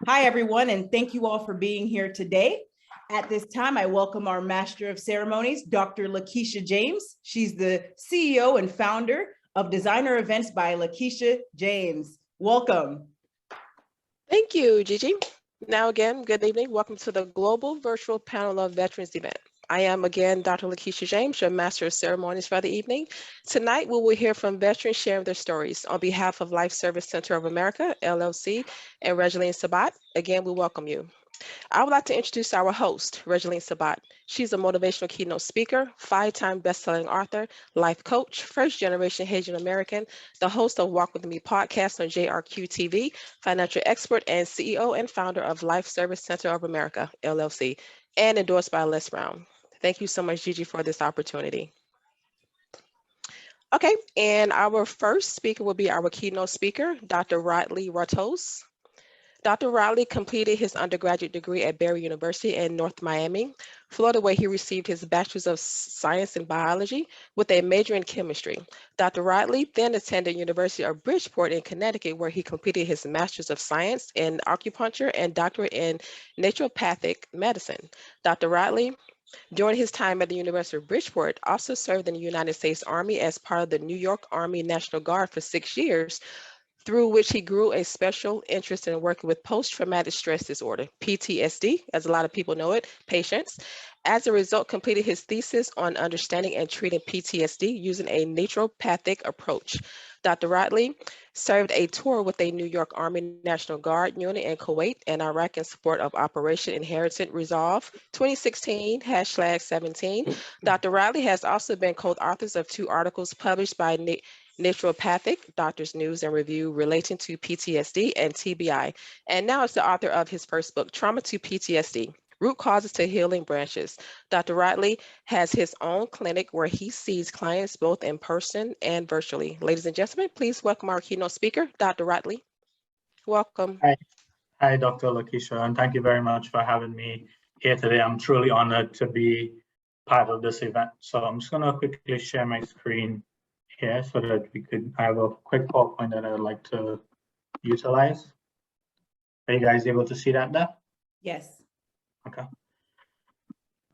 Hi, everyone, and thank you all for being here today. At this time, I welcome our Master of Ceremonies, Dr. Lakeisha James. She's the CEO and founder of Designer Events by Lakeisha James. Welcome. Thank you, Gigi. Now again, good evening. Welcome to the Global Virtual Panel of Veterans event. I am again Dr. Lakeisha James, your Master of Ceremonies for the evening. Tonight, we will hear from veterans sharing their stories. On behalf of Life Service Center of America, LLC, and Regeline Sabat, again, we welcome you. I would like to introduce our host, Regeline Sabat. She's a motivational keynote speaker, 5-time best-selling author, life coach, first-generation Haitian American, the host of Walk With Me podcast on JRQ TV, financial expert, and CEO and founder of Life Service Center of America, LLC, and endorsed by Les Brown. Thank you so much, Gigi, for this opportunity. Okay, and our first speaker will be our keynote speaker, Dr. Radley Ramdhan. Dr. Radley completed his undergraduate degree at Barry University in North Miami, Florida, where he received his Bachelor's of Science in Biology with a major in chemistry. Dr. Radley then attended University of Bridgeport in Connecticut, where he completed his Master's of Science in Acupuncture and Doctorate in Naturopathic Medicine. Dr. Radley, during his time at the University of Bridgeport, also served in the United States Army as part of the New York Army National Guard for 6 years, through which he grew a special interest in working with post-traumatic stress disorder, PTSD, as a lot of people know it, patients. As a result, completed his thesis on understanding and treating PTSD using a naturopathic approach. Dr. Radley served a tour with a New York Army National Guard unit in Kuwait and Iraq in support of Operation Inherent Resolve 2016-17. Dr. Radley has also been co-authors of 2 articles published by Naturopathic Doctors News and Review relating to PTSD and TBI, and now is the author of his first book, Trauma to PTSD, Root Causes to Healing Branches. Dr. Radley has his own clinic where he sees clients both in person and virtually. Ladies and gentlemen, please welcome our keynote speaker, Dr. Radley. Welcome. Hi, Dr. Lakeisha, and thank you very much for having me here today. I'm truly honored to be part of this event. So I'm just going to quickly share my screen here so that we could have a quick PowerPoint that I'd like to utilize. Are you guys able to see that there? Yes. Okay.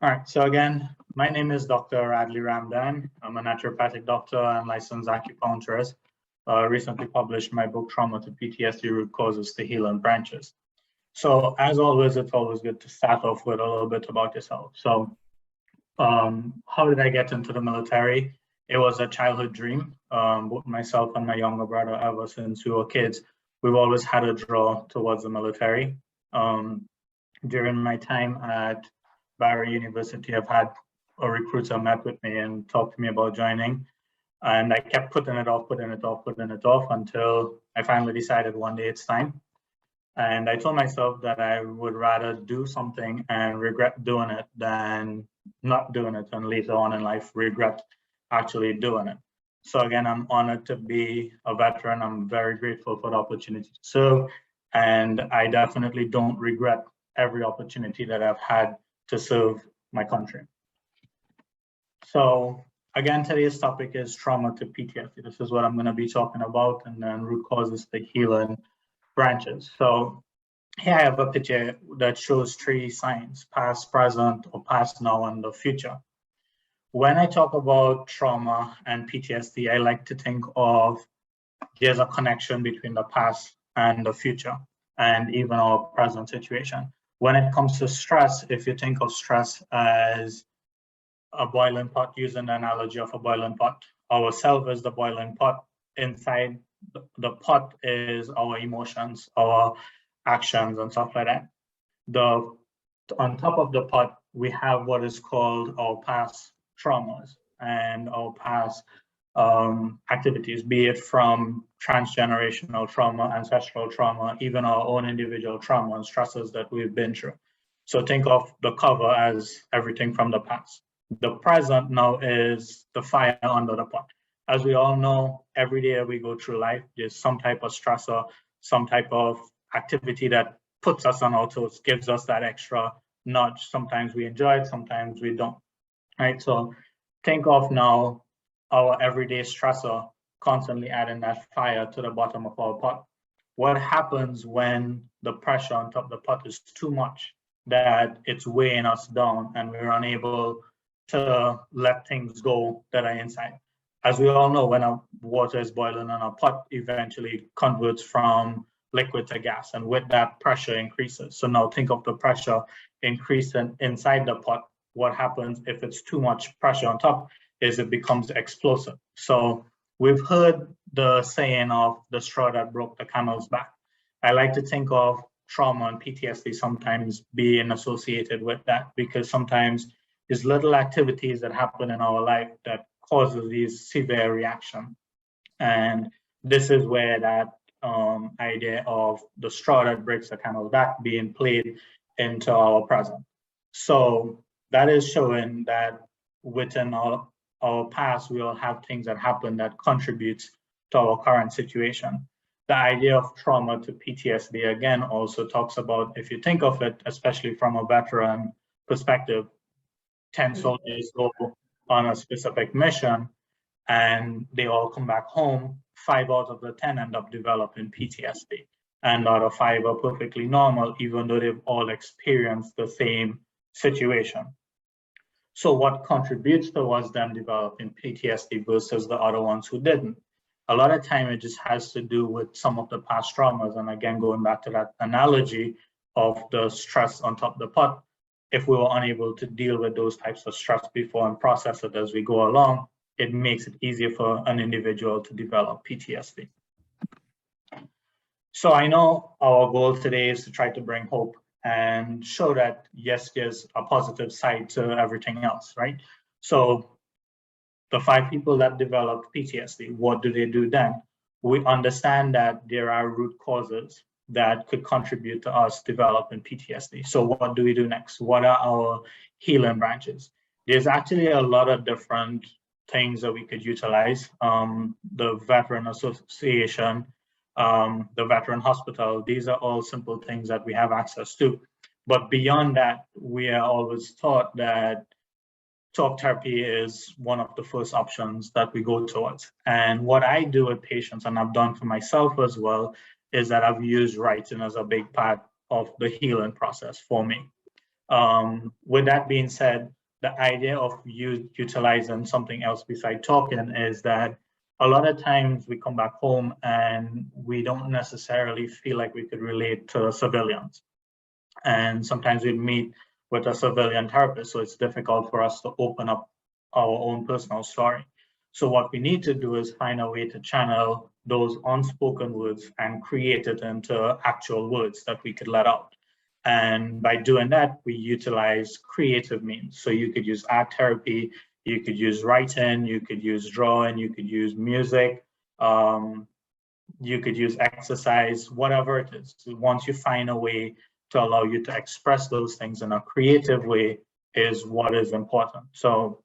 All right, so again, my name is Dr. Radley Ramdhan. I'm a naturopathic doctor and licensed acupuncturist. Recently published my book, Trauma to PTSD, Root Causes to Healing Branches. So as always, it's always good to start off with a little bit about yourself. So how did I get into the military? It was a childhood dream. Both myself and my younger brother, ever since we were kids, we've always had a draw towards the military. During my time at Barry University, I've had a recruiter met with me and talked to me about joining. And I kept putting it off until I finally decided one day it's time. And I told myself that I would rather do something and regret doing it than not doing it, and later on in life regret actually doing it. So again, I'm honored to be a veteran. I'm very grateful for the opportunity to serve, and I definitely don't regret every opportunity that I've had to serve my country. So again, today's topic is trauma to PTSD. This is what I'm going to be talking about, and then root causes to healing branches. So here I have a picture that shows 3 signs: past, present, or past, now, and the future. When I talk about trauma and PTSD, I like to think of there's a connection between the past and the future, and even our present situation. When it comes to stress, if you think of stress as a boiling pot, using the analogy of a boiling pot, our self is the boiling pot. Inside the pot is our emotions, our actions, and stuff like that. On top of the pot, we have what is called our past traumas and our past activities, be it from transgenerational trauma, ancestral trauma, even our own individual trauma and stresses that we've been through. So think of the cover as everything from the past. The present now is the fire under the pot. As we all know, every day we go through life, there's some type of stressor, some type of activity that puts us on our toes, gives us that extra nudge. Sometimes we enjoy it, sometimes we don't, right? So think of now our everyday stressor constantly adding that fire to the bottom of our pot. what happens when the pressure on top of the pot is too much, that it's weighing us down and we're unable to let things go that are inside. As we all know, when our water is boiling and our pot eventually converts from liquid to gas, and with that pressure increases. So now think of the pressure increasing inside the pot. What happens if it's too much pressure on top is it becomes explosive. So we've heard the saying of the straw that broke the camel's back. I like to think of trauma and PTSD sometimes being associated with that, because sometimes there's little activities that happen in our life that causes these severe reaction. And this is where that idea of the straw that breaks the camel's back being played into our present. So that is showing that within our past, we all have things that happen that contributes to our current situation. The idea of trauma to PTSD, again, also talks about, if you think of it, especially from a veteran perspective, 10 soldiers go on a specific mission and they all come back home. 5 out of the 10 end up developing PTSD. And out of 5 are perfectly normal, even though they've all experienced the same situation. So what contributes towards them developing PTSD versus the other ones who didn't? A lot of time it just has to do with some of the past traumas. And again, going back to that analogy of the stress on top of the pot, if we were unable to deal with those types of stress before and process it as we go along, it makes it easier for an individual to develop PTSD. So I know our goal today is to try to bring hope and show that, yes, there's a positive side to everything else, right? So the 5 people that developed PTSD, what do they do then? We understand that there are root causes that could contribute to us developing PTSD. So what do we do next? What are our healing branches? There's actually a lot of different things that we could utilize. The Veteran Association, the Veteran Hospital, these are all simple things that we have access to. But beyond that, we are always taught that talk therapy is one of the first options that we go towards. And what I do with patients, and I've done for myself as well, is that I've used writing as a big part of the healing process for me. With that being said, the idea of utilizing something else besides talking is that a lot of times we come back home and we don't necessarily feel like we could relate to civilians. And sometimes we meet with a civilian therapist, so it's difficult for us to open up our own personal story. So what we need to do is find a way to channel those unspoken words and create it into actual words that we could let out. And by doing that, we utilize creative means. So you could use art therapy, you could use writing, you could use drawing, you could use music, you could use exercise, whatever it is. So once you find a way to allow you to express those things in a creative way is what is important. So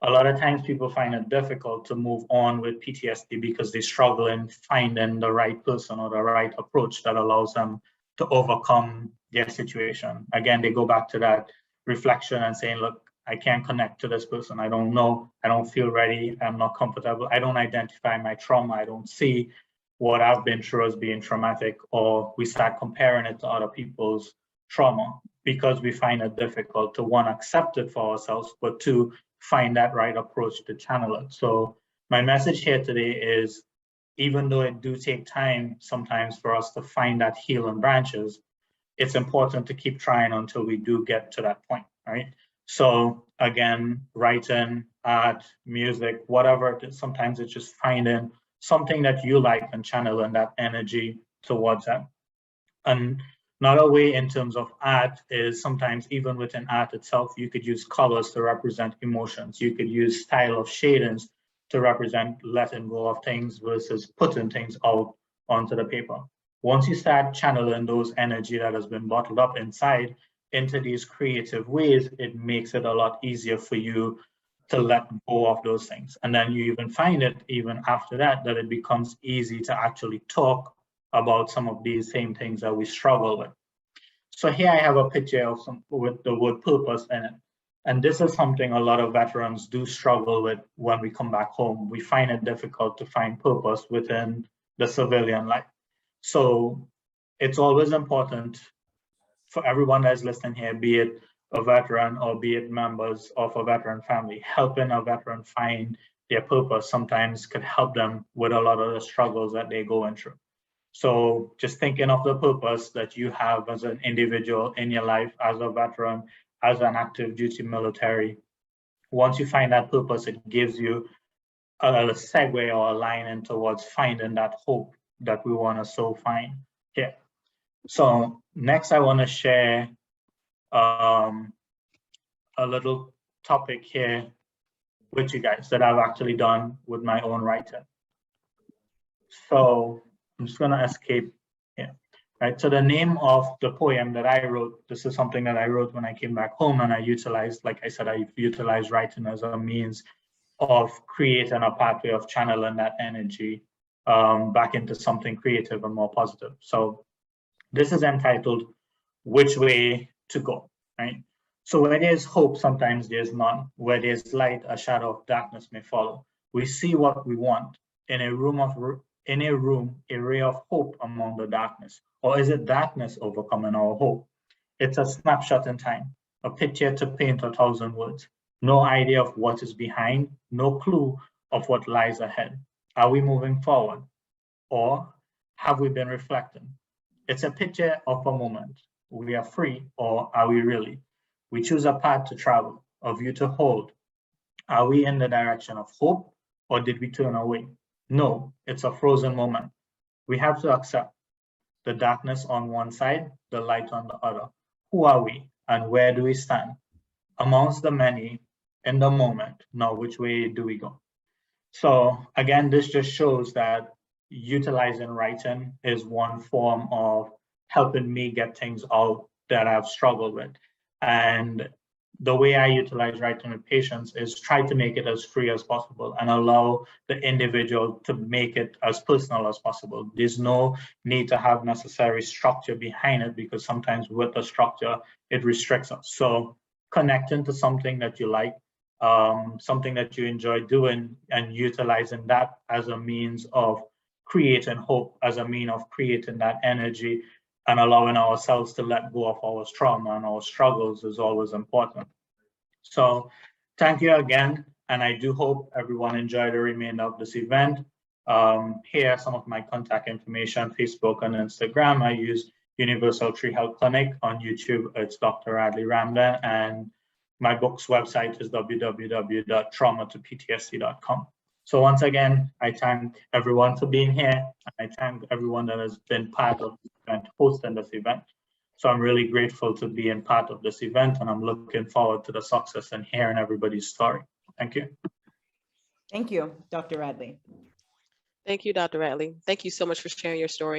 a lot of times people find it difficult to move on with PTSD because they struggle in finding the right person or the right approach that allows them to overcome their situation. Again, they go back to that reflection and saying, look, I can't connect to this person. I don't know. I don't feel ready. I'm not comfortable. I don't identify my trauma. I don't see what I've been through as being traumatic, or we start comparing it to other people's trauma because we find it difficult to, 1, accept it for ourselves, but 2, find that right approach to channel it. So my message here today is, even though it do take time sometimes for us to find that healing branches, it's important to keep trying until we do get to that point, right? So again, writing, art, music, whatever it is, sometimes it's just finding something that you like and channeling that energy towards that. And another way in terms of art is sometimes even within art itself, you could use colors to represent emotions. You could use style of shadings to represent letting go of things versus putting things out onto the paper. Once you start channeling those energy that has been bottled up inside into these creative ways, it makes it a lot easier for you to let go of those things. And then you even find it, even after that, that it becomes easy to actually talk about some of these same things that we struggle with. So here I have a picture of some with the word purpose in it. And this is something a lot of veterans do struggle with when we come back home. We find it difficult to find purpose within the civilian life. So it's always important for everyone that's listening here, be it a veteran or be it members of a veteran family, helping a veteran find their purpose sometimes could help them with a lot of the struggles that they're going through. So just thinking of the purpose that you have as an individual in your life, as a veteran, as an active duty military, once you find that purpose, it gives you a segue or a line in towards finding that hope that we want to so find here. So next I want to share a little topic here with you guys that I've actually done with my own writing. So I'm just going to escape here. Right. So the name of the poem that I wrote, this is something that I wrote when I came back home, and I utilized, like I said, I utilized writing as a means of creating a pathway of channeling that energy back into something creative and more positive. So this is entitled Which Way to Go, right? So where there's hope, sometimes there's none. Where there's light, a shadow of darkness may follow. We see what we want in a room, a ray of hope among the darkness. Or is it darkness overcoming our hope? It's a snapshot in time, a picture to paint 1,000 words. No idea of what is behind, no clue of what lies ahead. Are we moving forward? Or have we been reflecting? It's a picture of a moment. We are free, or are we really? We choose a path to travel, a view to hold. Are we in the direction of hope, or did we turn away? No, it's a frozen moment. We have to accept the darkness on one side, the light on the other. Who are we, and where do we stand? Amongst the many, in the moment, now which way do we go? So again, this just shows that utilizing writing is one form of helping me get things out that I've struggled with. And the way I utilize writing with patients is try to make it as free as possible and allow the individual to make it as personal as possible. There's no need to have necessary structure behind it, because sometimes with the structure, it restricts us. So connecting to something that you like, something that you enjoy doing, and utilizing that as a means of creating hope, as a means of creating that energy and allowing ourselves to let go of our trauma and our struggles is always important. So thank you again. And I do hope everyone enjoyed the remainder of this event. Here are some of my contact information: Facebook and Instagram. I use Universal Tree Health Clinic. On YouTube, it's Dr. Radley Ramdhan. And my book's website is www.traumatoptsd.com. So once again, I thank everyone for being here. I thank everyone that has been part of this event, hosting this event. So I'm really grateful to be in part of this event, and I'm looking forward to the success and hearing everybody's story. Thank you. Thank you, Dr. Radley. Thank you, Dr. Radley. Thank you so much for sharing your story.